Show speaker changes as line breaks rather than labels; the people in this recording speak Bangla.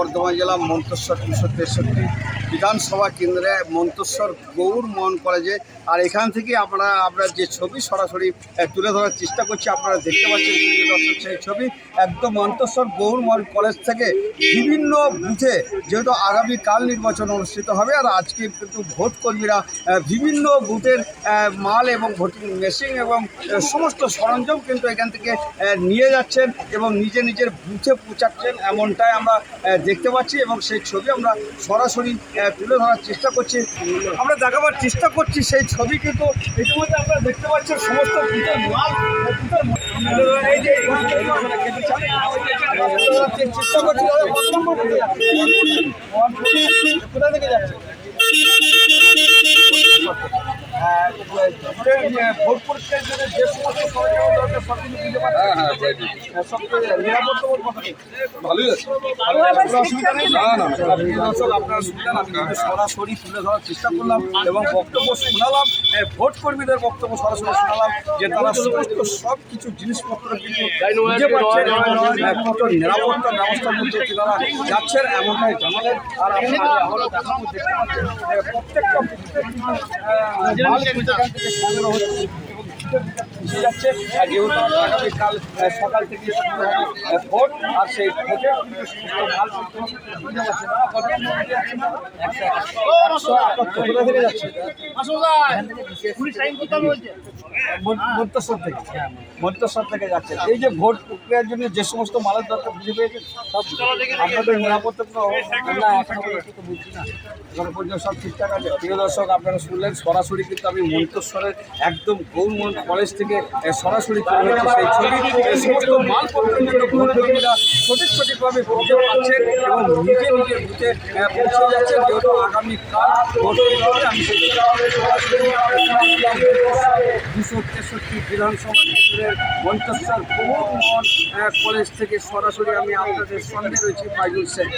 বর্ধমান জেলা মন্তেশ্বর 263 বিধানসভা কেন্দ্রে মন্তেশ্বর গৌর মোহন কলেজে। আর এখান থেকে আমরা যে ছবি সরাসরি তুলে ধরার চেষ্টা করছি, আপনারা দেখতে পাচ্ছেন দর্শক সেই ছবি একদম মন্তেশ্বর গৌর মোহন কলেজ থেকে বিভিন্ন বুথে, যেহেতু আগামীকাল নির্বাচন অনুষ্ঠিত হবে আর আজকে কিন্তু ভোট কর্মীরা বিভিন্ন বুথের মাল এবং ভোটিং মেশিন এবং সমস্ত সরঞ্জাম কিন্তু এখান থেকে নিয়ে যাচ্ছেন এবং নিজের বুথে পৌঁছাচ্ছেন, এমনটাই আমরা দেখতে পাচ্ছি এবং সেই ছবি আমরা সরাসরি তুলে ধরার চেষ্টা করছি। আমরা দেখাবার চেষ্টা করছি সেই ছবি, কিন্তু ইতিমধ্যে আপনারা দেখতে পাচ্ছেন সমস্ত বুথের মাল এই যে চেষ্টা করছি। কোথা থেকে যাচ্ছে ভোট পরীক্ষার জন্য যে সমস্ত সরঞ্জাম দরকার সব কিছু দিতে পারে? ভালোই আছে, অসুবিধা নেই। দর্শক আপনারা শুনলেন, আমি কিন্তু সরাসরি তুলে ধরার চেষ্টা করলাম এবং বক্তব্য শোনালাম, ভোট কর্মীদের বক্তব্য সরাসরি শোনালাম যে তারা সমস্ত সব কিছু জিনিসপত্র কিন্তু বুঝে পাচ্ছেন এবং কত নিরাপত্তা ব্যবস্থার মধ্যে তারা যাচ্ছেন এমনটাই জানালেন। আর আপনারা আবারও দেখাবো, দেখতে পাচ্ছেন প্রত্যেকটা মাল কিন্তু এখান থেকে সংগ্রহ হচ্ছে এবং যাচ্ছে, যেহেতু আগামীকাল সকাল থেকে ভোট, আর সেই ভোটের কিন্তু সমস্ত মাল মন্তেশ্বর থেকে যাচ্ছে। এই যে ভোট প্রক্রিয়ার জন্য যে সমস্ত মালের দরকার বুঝে পেয়েছেন, সব আপনাদের নিরাপত্তা বুঝছি না, এখন পর্যন্ত সব ঠিকঠাক আছে। প্রিয় দর্শক আপনারা শুনলেন, সরাসরি কিন্তু আমি মন্তেশ্বরের একদম গৌর মোহন কলেজ থেকে সরাসরি তুলে ধরছি সেই ছবি। সমস্ত মালপত্রের জন্য ভোট কর্মীরা সঠিকভাবে বুঝে পাচ্ছেন এবং নিজের বুথে পৌঁছে যাচ্ছেন, যেহেতু আগামীকাল ভোট দিতে হবে। আমি সরাসরি 263 বিধানসভা কেন্দ্রের মন্তেশ্বর গৌর মোহন কলেজ থেকে সরাসরি আমি আপনাদের সঙ্গে রয়েছি ফাইজুল শেখ।